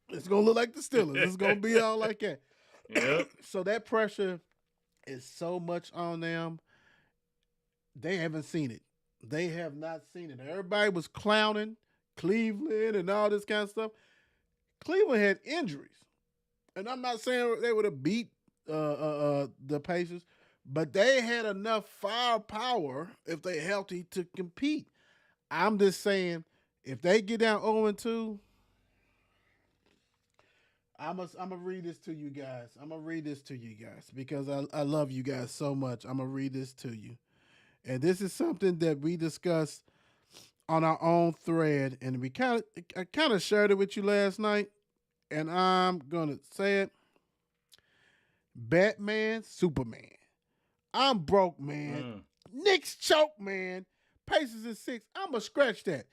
It's gonna look like the Steelers. It's gonna be all like that. Yep. So that pressure is so much on them. They haven't seen it. They have not seen it. Everybody was clowning Cleveland and all this kind of stuff. Cleveland had injuries. And I'm not saying they would have beat the Pacers, but they had enough firepower if they're healthy to compete. I'm just saying, if they get down 0-2, I'm gonna read this to you guys. Because I love you guys so much. I'm gonna read this to you. And this is something that we discussed on our own thread, and I kind of shared it with you last night, and I'm gonna say it. Batman, Superman. I'm broke, man. Knicks choke, man. Pacers in 6. I'm gonna scratch that.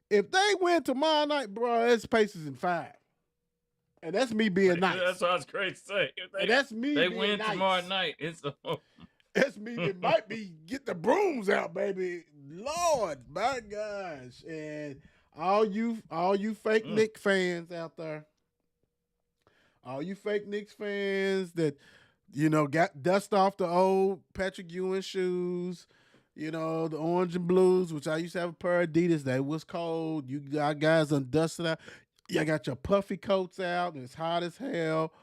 If they win tomorrow night, bro, it's Pacers in 5. And that's me being nice. That's what I was great to say. And that's me they being win nice. Tomorrow night. It's That's me. It might be get the brooms out, baby. Lord, my gosh. And all you fake Knicks fans out there, all you fake Knicks fans that, you know, got dust off the old Patrick Ewing shoes, you know, the orange and blues, which I used to have a pair of Adidas that was cold. You guys done dusted out. You got your puffy coats out, and it's hot as hell.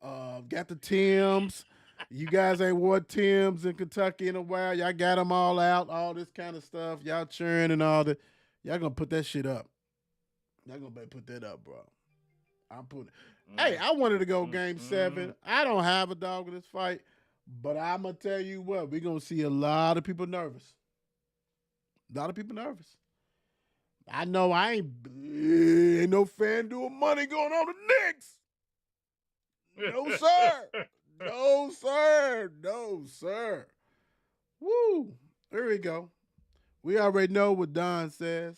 Got the Timbs. You guys ain't wore Timbs in Kentucky in a while. Y'all got them all out, all this kind of stuff. Y'all cheering and all that. Y'all gonna put that shit up. Y'all gonna better put that up, bro. I'm putting. Hey, I wanted to go game 7. I don't have a dog in this fight, but I'm gonna tell you what, we're gonna see a lot of people nervous. A lot of people nervous. I know I ain't no FanDuel money going on the Knicks. No, sir. No, sir. No, sir. Woo. Here we go. We already know what Don says.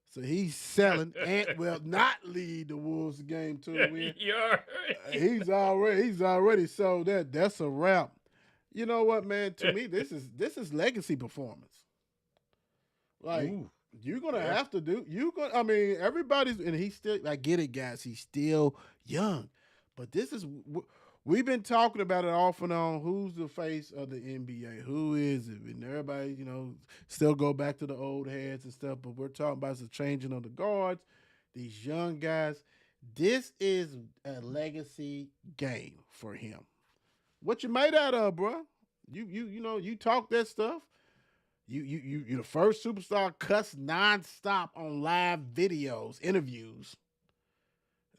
So he's selling and will not lead the Wolves game to a win. He's already sold that. That's a wrap. You know what, man? To me, this is legacy performance. Like, you're gonna have to do. I mean, everybody's, and he's still. I get it, guys. He's still young, but this is. We've been talking about it off and on. Who's the face of the NBA? Who is it? And everybody, still go back to the old heads and stuff. But we're talking about the changing of the guards. These young guys. This is a legacy game for him. What you made out of, bro? You talk that stuff. You're the first superstar cuss nonstop on live videos, interviews.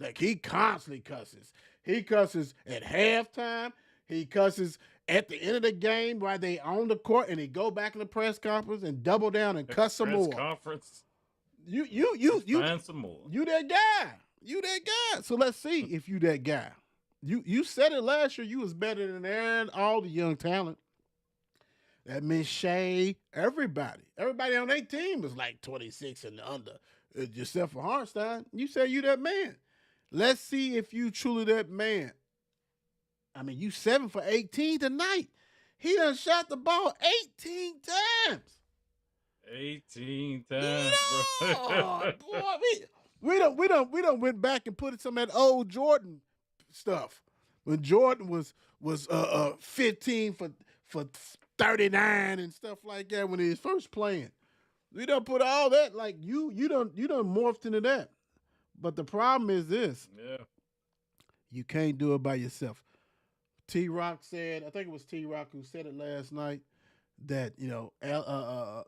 Like, he constantly cusses. He cusses at halftime. He cusses at the end of the game while they on the court, and he go back in the press conference and double down and cuss some more. Conference. You find some more. You that guy. You that guy. So let's see if you that guy. You said it last year. You was better than all the young talent. That means Shea, everybody on their team was like 26 and under. Except for Hartenstein. You said you that man. Let's see if you truly that man. I mean, you 7 for 18 tonight. He done shot the ball 18 times. 18 times, bro. Boy, we done went back and put some of that old Jordan stuff. When Jordan was 15 for 39 and stuff like that when he was first playing. We done put all that, like you done morphed into that. But the problem is this. Yeah. You can't do it by yourself. T-Rock said, I think it was T-Rock who said it last night, that,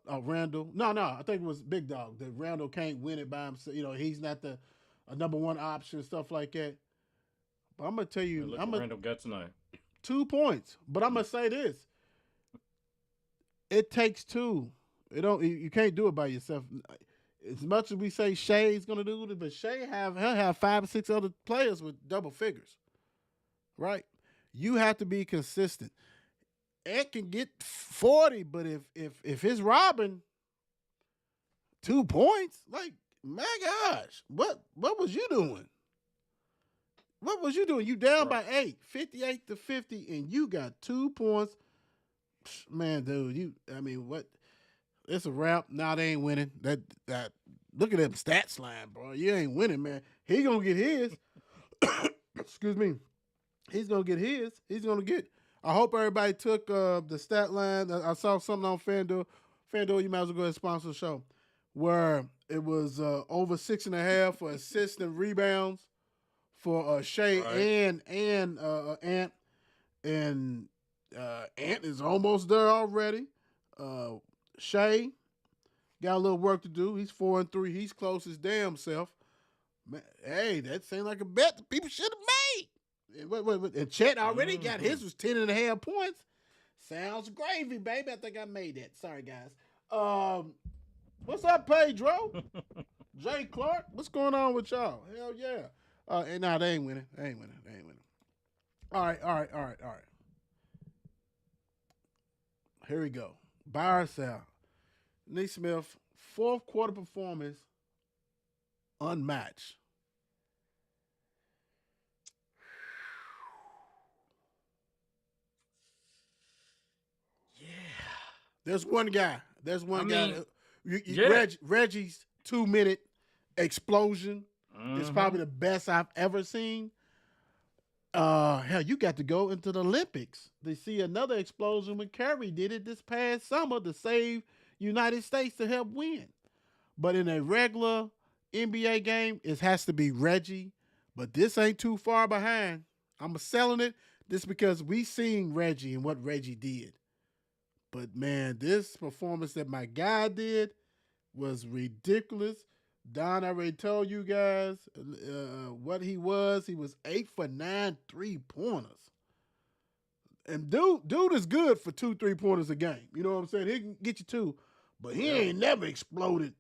Randall. No, I think it was Big Dog, that Randall can't win it by himself. He's not the number one option, stuff like that. But I'm going to tell you. Look what Randall got tonight. 2 points. But I'm going to say this. It takes 2. You can't do it by yourself. As much as we say Shea's gonna do it, but Shea he'll have 5 or 6 other players with double figures, right? You have to be consistent. Ed can get 40, but if it's Robin, 2 points, like, my gosh, what was you doing? What was you doing? You down by 8, 58-50, and you got 2 points. Man, dude, what? It's a wrap. Now they ain't winning. That look at them stats line, bro. You ain't winning, man. He gonna get his. Excuse me. He's gonna get his. He's gonna get. I hope everybody took the stat line. I saw something on FanDuel. FanDuel, you might as well go ahead and sponsor the show, where it was over 6.5 for assists and rebounds for Shea and Ant. And Ant is almost there already. Shea got a little work to do. He's 4-3. He's close his damn self. Man, hey, that seemed like a bet that people should have made. And Chet already got his was 10.5 points. Sounds gravy, baby. I think I made that. Sorry, guys. What's up, Pedro? Jay Clark? What's going on with y'all? Hell yeah. And nah, they ain't winning. All right. Here we go. By ourselves. Nesmith, 4th quarter performance, unmatched. Yeah. There's one guy. Reggie's 2-minute explosion is probably the best I've ever seen. Hell, you got to go into the Olympics to see another explosion when Curry did it this past summer to save United States to help win. But in a regular NBA game, it has to be Reggie, but this ain't too far behind. I'm selling it just because we seen Reggie and what Reggie did. But man, this performance that my guy did was ridiculous. Don already told you guys what he was. He was 8 for 9 3-pointers. And dude is good for 2 3-pointers a game. You know what I'm saying? He can get you two, but he ain't never exploded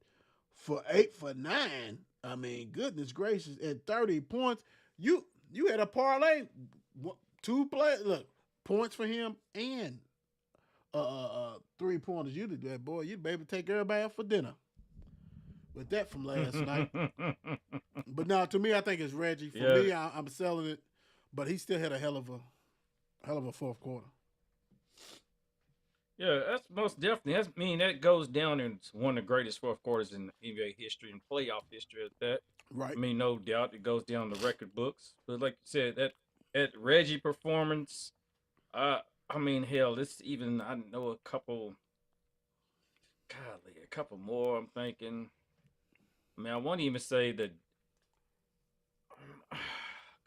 for 8 for 9. I mean, goodness gracious, at 30 points, you had a parlay, 2 points for him and 3-pointers. You did that, boy. You'd be able to take everybody out for dinner with that from last night. But now, to me, I think it's Reggie. For me, I'm selling it, but he still had a hell of a fourth quarter. Yeah, that's most definitely. That goes down in one of the greatest fourth quarters in NBA history and playoff history at that. Right. I mean, no doubt it goes down the record books. But like you said, that Reggie performance, hell, it's even, I know a couple more. I'm thinking. I won't even say that.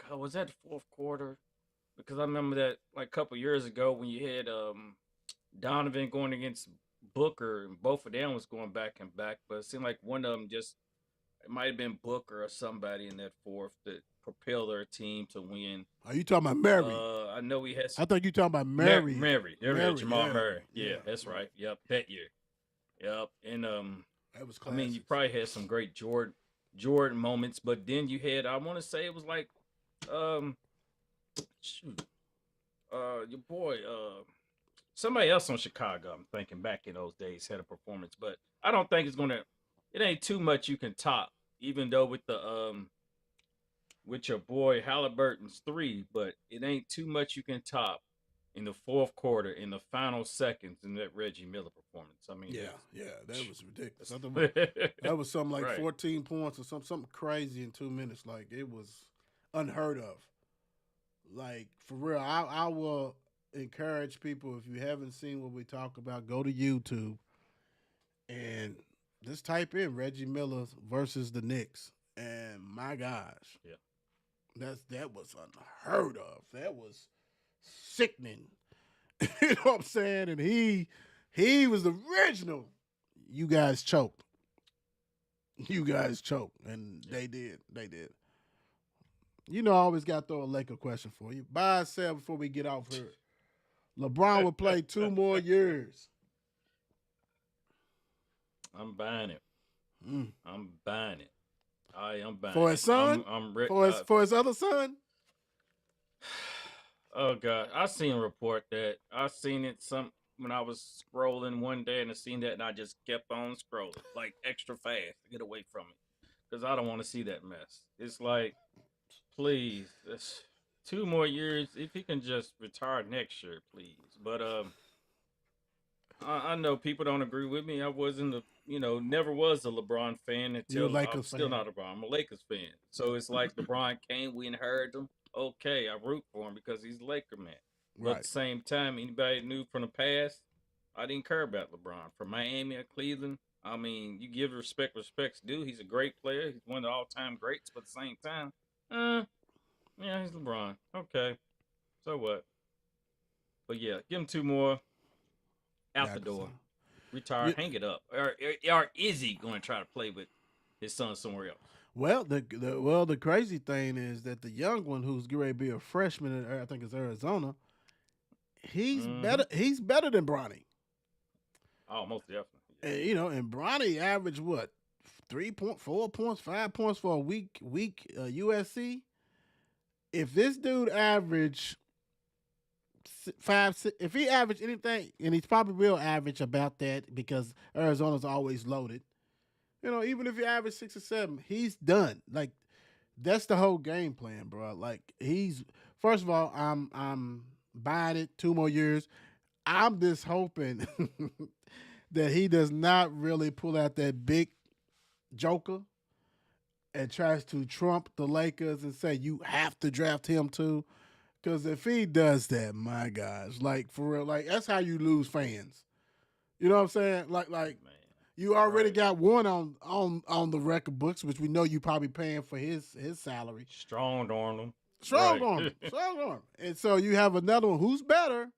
God, was that fourth quarter? Because I remember that like a couple years ago when you had Donovan going against Booker, and both of them was going back and back. But it seemed like one of them it might have been Booker or somebody in that fourth that propelled their team to win. Are you talking about Murray? I know he has. I thought you talking about Murray. Murray. Jamal yeah. Murray. Yeah, Yeah. that's right. Yep, that year. Yep, and That was classic. you probably had some great Jordan moments, but then you had, I want to say it was like, your boy, somebody else on Chicago, I'm thinking back in those days, had a performance, but I don't think it ain't too much you can top, even though with your boy Halliburton's 3, but it ain't too much you can top in the fourth quarter, in the final seconds, in that Reggie Miller performance. That was ridiculous. That was something like Right. 14 points or something crazy in 2 minutes. Like, it was unheard of. Like, for real, I will encourage people, if you haven't seen what we talk about, go to YouTube and just type in Reggie Miller versus the Knicks. And my gosh, that was unheard of. That was sickening. You know what I'm saying? And he was the original. You guys choked. And they did. You know, I always got to throw a Laker question for you. Buy or sell before we get off here. LeBron will play 2 more years. I'm buying it. I'm buying it. I'm buying For it. his son? I'm For his other son? Oh God, I seen a report that I seen it when I was scrolling one day, and I seen that, and I just kept on scrolling like extra fast to get away from it because I don't want to see that mess. It's like, please, 2 more years. If he can just retire next year, please. But I know people don't agree with me. I wasn't never was a LeBron fan until I'm still not a LeBron. I'm a Lakers fan. So it's like LeBron came, we inherited him. Okay, I root for him because he's a Laker man. But at the same time, anybody knew from the past, I didn't care about LeBron. From Miami or Cleveland, you give respect's due. He's a great player. He's one of the all-time greats. But at the same time, he's LeBron. Okay, so what? But yeah, give him 2 more. Out the door. Retire, hang it up. Or is he going to try to play with his son somewhere else? Well, the crazy thing is that the young one, who's getting ready to be a freshman I think it's Arizona, he's better. He's better than Bronny. Oh, most definitely. And Bronny averaged what, 4 points, 5 points for a week USC. If this dude averaged 5, 6, if he averaged anything, and he's probably will average about that because Arizona's always loaded. Even if he averaged 6 or 7, he's done. Like, that's the whole game plan, bro. Like, first of all, I'm buying it 2 more years. I'm just hoping that he does not really pull out that big joker and tries to trump the Lakers and say you have to draft him too. Because if he does that, my gosh, like, for real, like, that's how you lose fans. You know what I'm saying? Like, Man. You already Right. got one on the record books, which we know you probably paying for his salary. Strong on them. Strong Right. arm, strong arm. And so you have another one who's better,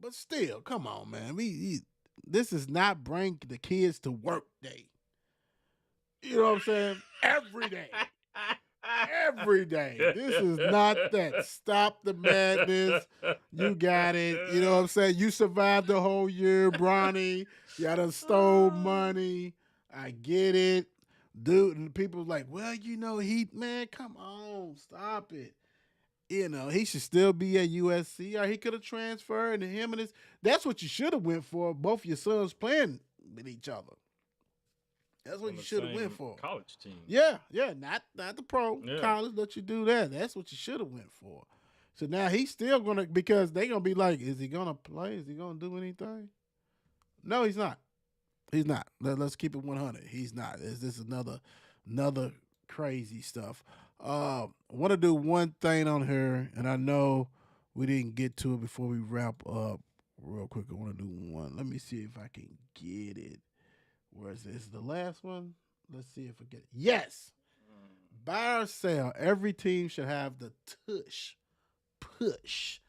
but still, come on, man. This is not bring the kids to work day. You know what I'm saying? Every day. Every day. This is not that. Stop the madness. You got it. You know what I'm saying? You survived the whole year, Bronny. You done stole money. I get it. Dude, and people like, well, man, come on, stop it. He should still be at USC, or he could have transferred, and him and his. That's what you should have went for. Both your sons playing with each other. That's what On you the should have same went for. College team. Yeah, not the pro Yeah. college. Let you do that. That's what you should have went for. So now he's still gonna, because they gonna be like, is he gonna play? Is he gonna do anything? No, he's not. He's not. Let's keep it 100. He's not. This is another crazy stuff. Want to do one thing on her, and I know we didn't get to it before we wrap up. Real quick, I want to do one. Let me see if I can get it. Where is this? The last one? Let's see if I get it. Yes. Buy or sell. Every team should have the push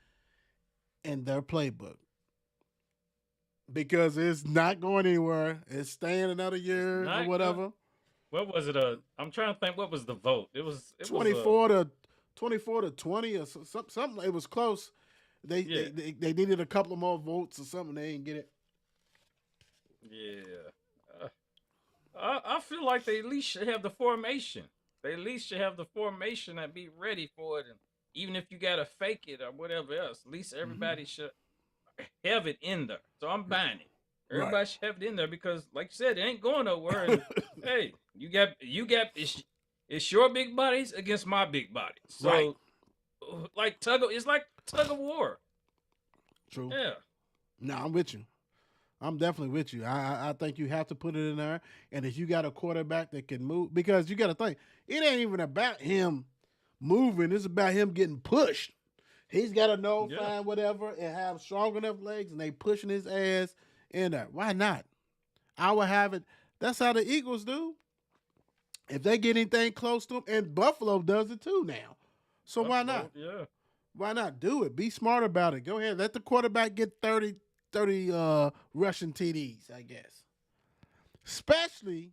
in their playbook, because it's not going anywhere. It's staying another year or not whatever. What was it? I'm trying to think. What was the vote? It was 24 to 20 or something. It was close. They needed a couple of more votes or something. They didn't get it. Yeah. I feel like they at least should have the formation. They at least should have the formation and be ready for it. And even if you got to fake it or whatever else, at least everybody should have it in there. So I'm buying it. Everybody should have it in there, because, like you said, it ain't going nowhere. And, hey, you got it's your big bodies against my big bodies. So, it's like tug of war. True. Yeah. No, I'm with you. I'm definitely with you. I think you have to put it in there. And if you got a quarterback that can move, because you got to think, it ain't even about him moving. It's about him getting pushed. He's got to know, find whatever, and have strong enough legs, and they pushing his ass in there. Why not? I would have it. That's how the Eagles do. If they get anything close to him, and Buffalo does it too now. So why not? Yeah. Why not do it? Be smart about it. Go ahead. Let the quarterback get 30 rushing TDs, I guess. Especially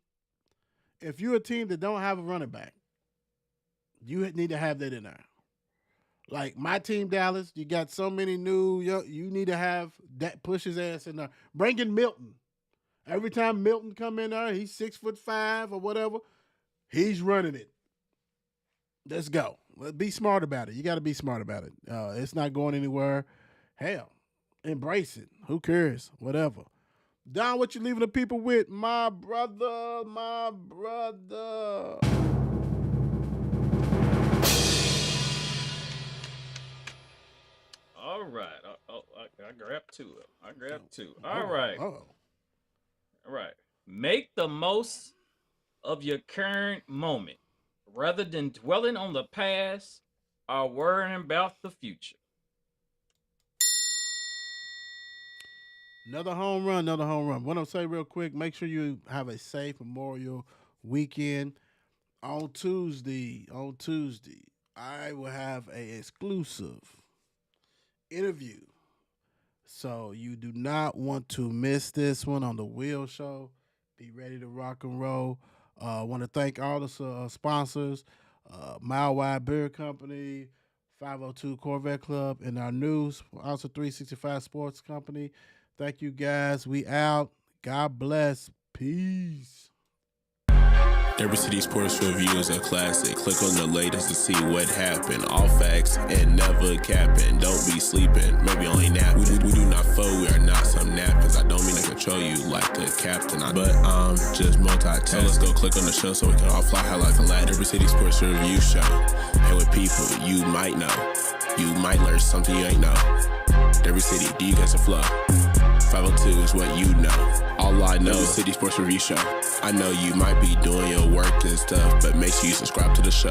if you're a team that don't have a running back. You need to have that in there. Like my team, Dallas, you got so many you need to have that, push his ass in there. Bring in Milton. Every time Milton come in there, he's 6'5" or whatever, he's running it. Let's go. Be smart about it. You got to be smart about it. It's not going anywhere. Hell, embrace it. Who cares? Whatever. Don, what you leaving the people with? My brother. All right. I grabbed two. All right. Oh. All right. Make the most of your current moment rather than dwelling on the past or worrying about the future. Another home run. What I'll say real quick, make sure you have a safe Memorial weekend. On Tuesday, I will have an exclusive interview. So you do not want to miss this one on The Will Show. Be ready to rock and roll. I want to thank all the sponsors, Mile Wide Beer Company, 502 Corvette Club, and our new sponsor, 365 Sports Company. Thank you, guys. We out. God bless. Peace. Every City Sports Review is a classic. Click on the latest to see what happened. All facts and never capping. Don't be sleeping, maybe only napping. We do not fold, we are not some nappers. I don't mean to control you like the captain, but I'm just multitasking. So let's go click on the show so we can all fly high like a lad. Every City Sports Review show. And with people you might know. You might learn something you ain't know. Every city, do you guys a flow? 502 is what you know. All I know is City Sports Review Show. I know you might be doing your work and stuff, but make sure you subscribe to the show.